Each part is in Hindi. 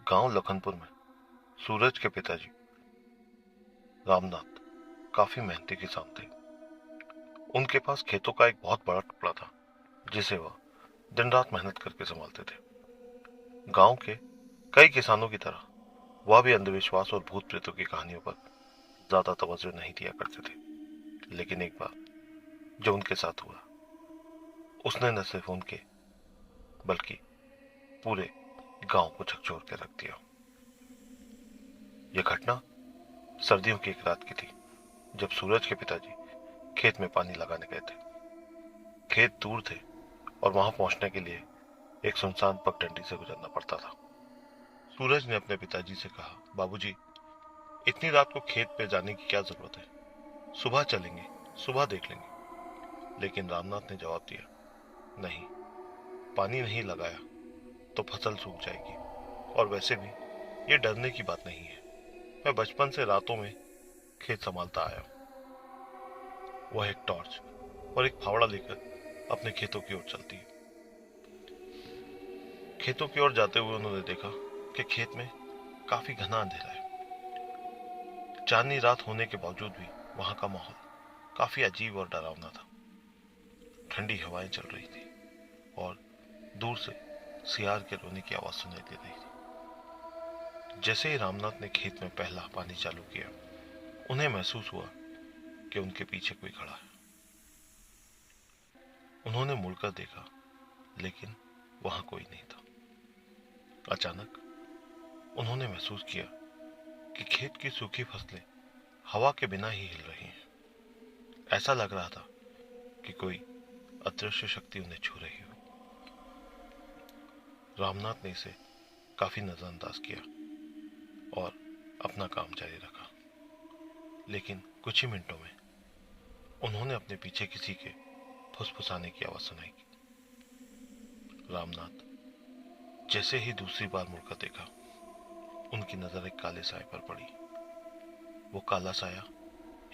गांव लखनपुर में सूरज के पिताजी रामनाथ काफी मेहनती किसान थे। उनके पास खेतों का एक बहुत बड़ा टुकड़ा था जिसे वह दिन रात मेहनत करके संभालते थे। गांव के कई किसानों की तरह वह भी अंधविश्वास और भूत प्रेतों की कहानियों पर ज्यादा तवज्जो नहीं दिया करते थे। लेकिन एक बार जो उनके साथ हुआ उसने न सिर्फ उनके बल्कि पूरे गांव को झकझोर के रख दिया। यह घटना सर्दियों की एक रात की थी जब सूरज के पिताजी खेत में पानी लगाने गए थे। खेत दूर थे और वहां पहुंचने के लिए एक सुनसान पगडंडी से गुजरना पड़ता था। सूरज ने अपने पिताजी से कहा, बाबूजी, इतनी रात को खेत पे जाने की क्या जरूरत है? सुबह चलेंगे, सुबह देख लेंगे। लेकिन रामनाथ ने जवाब दिया, नहीं, पानी नहीं लगाया तो फसल सूख जाएगी। और वैसे भी ये डरने की बात नहीं है। मैं बचपन से रातों में खेत संभालता आया हूं। वह एक टॉर्च और एक फावड़ा लेकर अपने खेतों की ओर चलती है। खेतों की ओर जाते हुए उन्होंने देखा कि खेत में काफी घना अंधेरा है। चांदनी रात होने के बावजूद भी वहां का माहौल काफी अजीब और डरावना था। ठंडी हवाएं चल रही थी और दूर से सियार के रोने की आवाज सुनाई दे रही थी। जैसे ही रामनाथ ने खेत में पहला पानी चालू किया, उन्हें महसूस हुआ कि उनके पीछे कोई खड़ा है। उन्होंने मुड़कर देखा, लेकिन वहां कोई नहीं था। अचानक उन्होंने महसूस किया कि खेत की सूखी फसलें हवा के बिना ही हिल रही हैं। ऐसा लग रहा था कि कोई अदृश्य शक्ति उन्हें छू रही हो। रामनाथ ने इसे काफी नजरअंदाज किया और अपना काम जारी रखा। लेकिन कुछ ही मिनटों में उन्होंने अपने पीछे किसी के फुसफुसाने की आवाज सुनाई। रामनाथ जैसे ही दूसरी बार मुड़कर देखा, उनकी नजर एक काले साए पर पड़ी। वो काला साया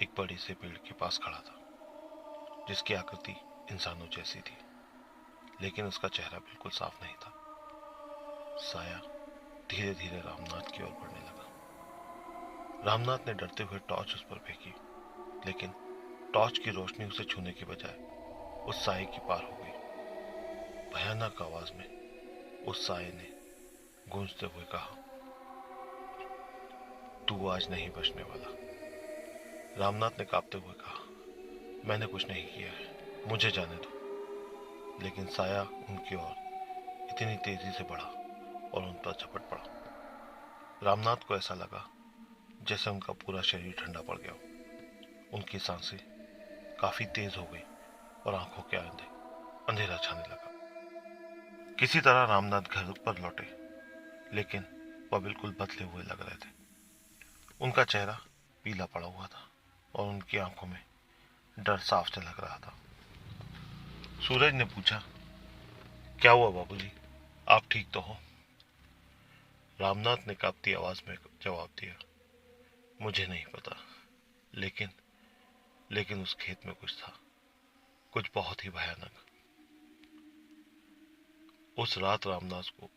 एक बड़े से पेड़ के पास खड़ा था जिसकी आकृति इंसानों जैसी थी, लेकिन उसका चेहरा बिल्कुल साफ नहीं था। साया धीरे धीरे रामनाथ की ओर बढ़ने लगा। रामनाथ ने डरते हुए टॉर्च उस पर फेंकी, लेकिन टॉर्च की रोशनी उसे छूने के बजाय उस साए की पार हो गई। भयानक आवाज में उस साए ने गूंजते हुए कहा, तू आज नहीं बचने वाला। रामनाथ ने कांपते हुए कहा, मैंने कुछ नहीं किया है, मुझे जाने दो। लेकिन साया उनकी ओर इतनी तेजी से बढ़ा और उन पर झपट पड़ा। रामनाथ को ऐसा लगा जैसे उनका पूरा शरीर ठंडा पड़ गया हो। उनकी सांसें काफी तेज हो गई और आंखों के आगे अंधेरा छाने लगा। किसी तरह रामनाथ घर पर लौटे, लेकिन वह बिल्कुल बदले हुए लग रहे थे। उनका चेहरा पीला पड़ा हुआ था और उनकी आंखों में डर साफ झलक रहा था। सूरज ने पूछा, क्या हुआ बाबूजी, आप ठीक तो हो? रामनाथ ने कांपती आवाज में जवाब दिया, मुझे नहीं पता, लेकिन लेकिन उस खेत में कुछ था, कुछ बहुत ही भयानक। उस रात रामनाथ को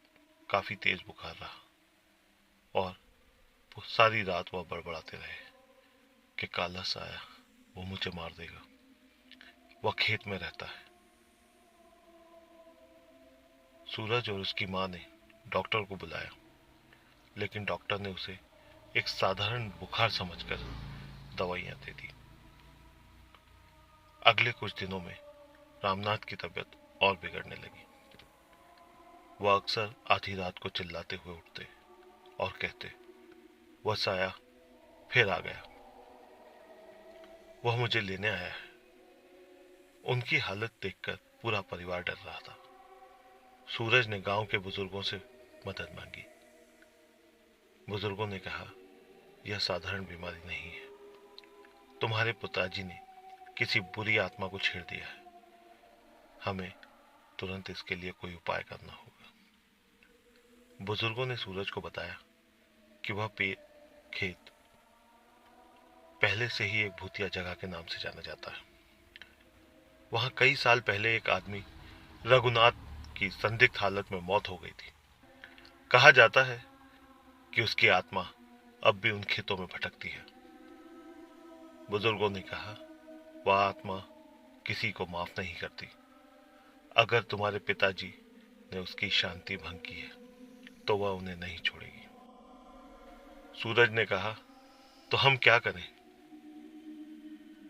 काफी तेज बुखार रहा और सारी रात वह बड़बड़ाते रहे कि काला साया, वो मुझे मार देगा, वह खेत में रहता है। सूरज और उसकी मां ने डॉक्टर को बुलाया, लेकिन डॉक्टर ने उसे एक साधारण बुखार समझकर दवाइयां दे दी। अगले कुछ दिनों में रामनाथ की तबीयत और बिगड़ने लगी। वह अक्सर आधी रात को चिल्लाते हुए उठते और कहते, वह साया फिर आ गया, वह मुझे लेने आया है। उनकी हालत देखकर पूरा परिवार डर रहा था। सूरज ने गांव के बुजुर्गों से मदद मांगी। बुजुर्गों ने कहा, यह साधारण बीमारी नहीं है, तुम्हारे पिताजी ने किसी बुरी आत्मा को छेड़ दिया है, हमें तुरंत इसके लिए कोई उपाय करना होगा। बुजुर्गों ने सूरज को बताया कि वह खेत पहले से ही एक भूतिया जगह के नाम से जाना जाता है। वहां कई साल पहले एक आदमी रघुनाथ की संदिग्ध हालत में मौत हो गई थी। कहा जाता है कि उसकी आत्मा अब भी उन खेतों में भटकती है। बुजुर्गों ने कहा, वह आत्मा किसी को माफ नहीं करती। अगर तुम्हारे पिताजी ने उसकी शांति भंग की है तो वह उन्हें नहीं छोड़ेगी। सूरज ने कहा, तो हम क्या करें?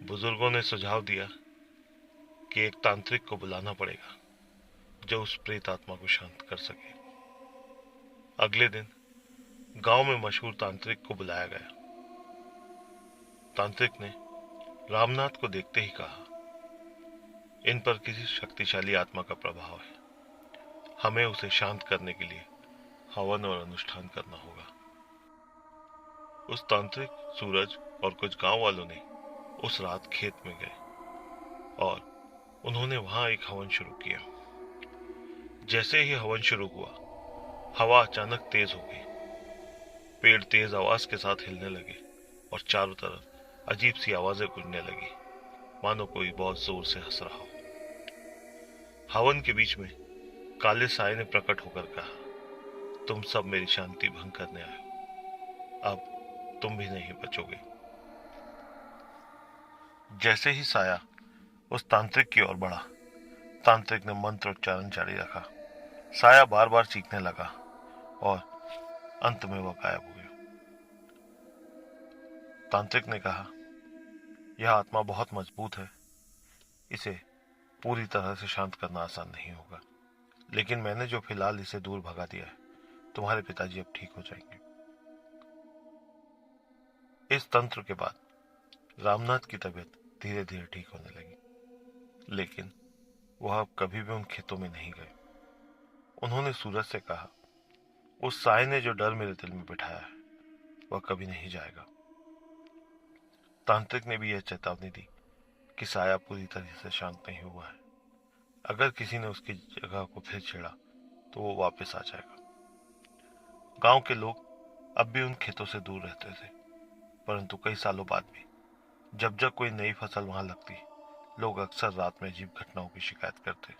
बुजुर्गों ने सुझाव दिया कि एक तांत्रिक को बुलाना पड़ेगा जो उस प्रेत आत्मा को शांत कर सके। अगले दिन गांव में मशहूर तांत्रिक को बुलाया गया। तांत्रिक ने रामनाथ को देखते ही कहा, इन पर किसी शक्तिशाली आत्मा का प्रभाव है। हमें उसे शांत करने के लिए हवन और अनुष्ठान करना होगा। उस तांत्रिक, सूरज और कुछ गांव वालों ने उस रात खेत में गए और उन्होंने वहां एक हवन शुरू किया। जैसे ही हवन शुरू हुआ, हवा अचानक तेज हो गई। पेड़ तेज आवाज के साथ हिलने लगे और चारों तरफ अजीब सी आवाजें गूंजने लगी, मानो कोई बहुत जोर से हंस रहा हो। हवन के बीच में काले साए ने प्रकट होकर कहा, तुम सब मेरी शांति भंग करने आए हो, अब तुम भी नहीं बचोगे। जैसे ही साया उस तांत्रिक की ओर बढ़ा, तांत्रिक ने मंत्र उच्चारण जारी रखा। साया बार बार चीखने लगा और अंत में वह गायब हो गया। तांत्रिक ने कहा, यह आत्मा बहुत मजबूत है, इसे पूरी तरह से शांत करना आसान नहीं होगा, लेकिन मैंने जो फिलहाल इसे दूर भगा दिया है, तुम्हारे पिताजी अब ठीक हो जाएंगे। इस तंत्र के बाद रामनाथ की तबीयत धीरे धीरे ठीक होने लगी, लेकिन वह अब कभी भी उन खेतों में नहीं गए। उन्होंने सूरज से कहा, उस साय ने जो डर मेरे दिल में बिठाया है वह कभी नहीं जाएगा। तांत्रिक ने भी यह चेतावनी दी कि साया पूरी तरह से शांत नहीं हुआ है। अगर किसी ने उसकी जगह को फिर छेड़ा तो वो वापस आ जाएगा। गांव के लोग अब भी उन खेतों से दूर रहते थे, परंतु कई सालों बाद भी जब जब कोई नई फसल वहां लगती, लोग अक्सर रात में अजीब घटनाओं की शिकायत करते।